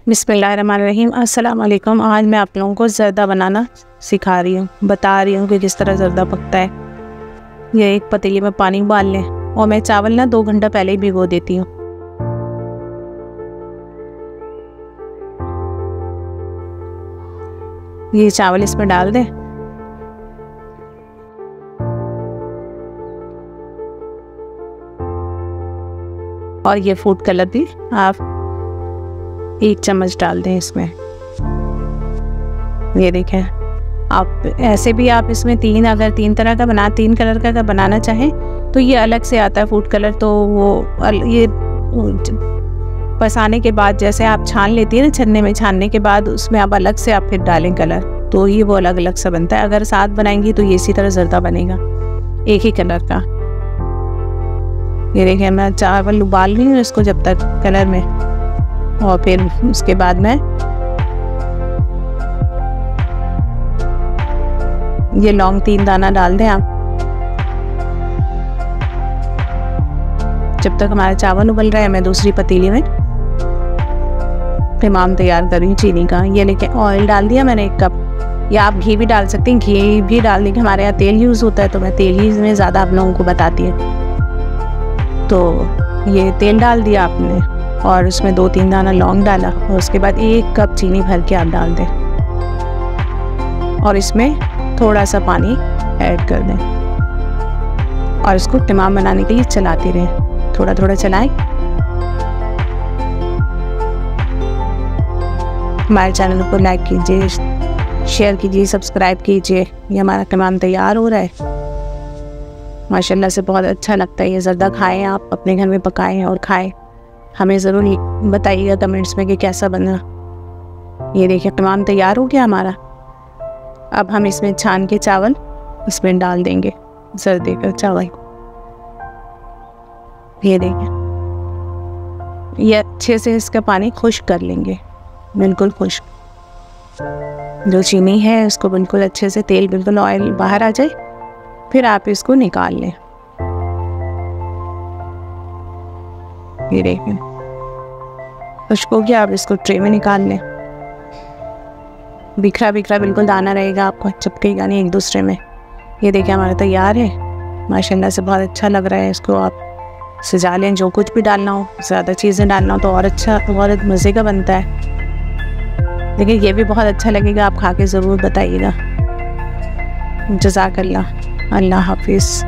बिस्मिल्लाहिर्रहमानिर्रहीम। अस्सलाम वालेकुम। आज मैं आप लोगों को ज़र्दा बनाना सिखा रही हूँ, बता रही हूँ कि किस तरह ज़र्दा पकता है। ये एक पतीली में पानी उबाल लें और मैं चावल ना 2 घंटा पहले ही भिगो देती हूँ। ये चावल इसमें डाल दें और ये फूड कलर भी आप 1 चम्मच डाल दें इसमें। ये देखें, आप ऐसे भी आप इसमें अगर 3 तरह का 3 कलर का बनाना चाहें तो ये अलग से आता है फूड कलर। तो वो ये पसाने के बाद जैसे आप छान लेती है ना, छन्ने में छानने के बाद उसमें आप अलग से आप फिर डालें कलर, तो ये वो अलग अलग सा बनता है। अगर साथ बनाएंगी तो ये इसी तरह ज़र्दा बनेगा एक ही कलर का। ये देखें, मैं चावल उबाल रही हूँ इसको जब तक कलर में, और फिर उसके बाद मैं ये लौंग 3 दाना डाल दें आप। जब तक हमारा चावल उबल रहा है मैं दूसरी पतीली में इमाम तैयार कर रही हूँ चीनी का। ये लेके ऑयल डाल दिया मैंने 1 कप, या आप घी भी डाल सकती हैं। घी भी डाल देंगे, हमारे यहाँ तेल यूज़ होता है तो मैं तेल ही में ज़्यादा आप लोगों को बताती है। तो ये तेल डाल दिया आपने और उसमें 2-3 दाना लौंग डाला और उसके बाद 1 कप चीनी भर के आप डाल दें और इसमें थोड़ा सा पानी ऐड कर दें और इसको इमाम बनाने के लिए चलाते रहें, थोड़ा थोड़ा चलाएं। हमारे चैनल को लाइक कीजिए, शेयर कीजिए, सब्सक्राइब कीजिए। ये हमारा इमाम तैयार हो रहा है माशाल्लाह से, बहुत अच्छा लगता है। ये ज़र्दा खाएं, आप अपने घर में पकाएं और खाएं। हमें ज़रूर बताइएगा कमेंट्स में कि कैसा बना। ये देखिए इमाम तैयार हो गया हमारा। अब हम इसमें छान के चावल इसमें डाल देंगे, ज़र्दे का चावल। ये देखिए, ये अच्छे से इसका पानी खुश्क कर लेंगे, बिल्कुल खुश्क। जो चीनी है उसको बिल्कुल अच्छे से, तेल बिल्कुल ऑयल बाहर आ जाए, फिर आप इसको निकाल लें। ये देखें खुश्क हो गया। आप इसको ट्रे में निकाल लें। बिखरा बिखरा बिल्कुल दाना रहेगा, आपको चिपकेगा नहीं एक दूसरे में। ये देखिए हमारा तैयार है माशाल्लाह से, बहुत अच्छा लग रहा है। इसको आप सजा लें, जो कुछ भी डालना हो, ज़्यादा चीज़ें डालना हो तो और अच्छा, बहुत मज़े का बनता है। देखिए ये भी बहुत अच्छा लगेगा, आप खा के ज़रूर बताइएगा। जज़ाकल्लाह, अल्लाह हाफिज़।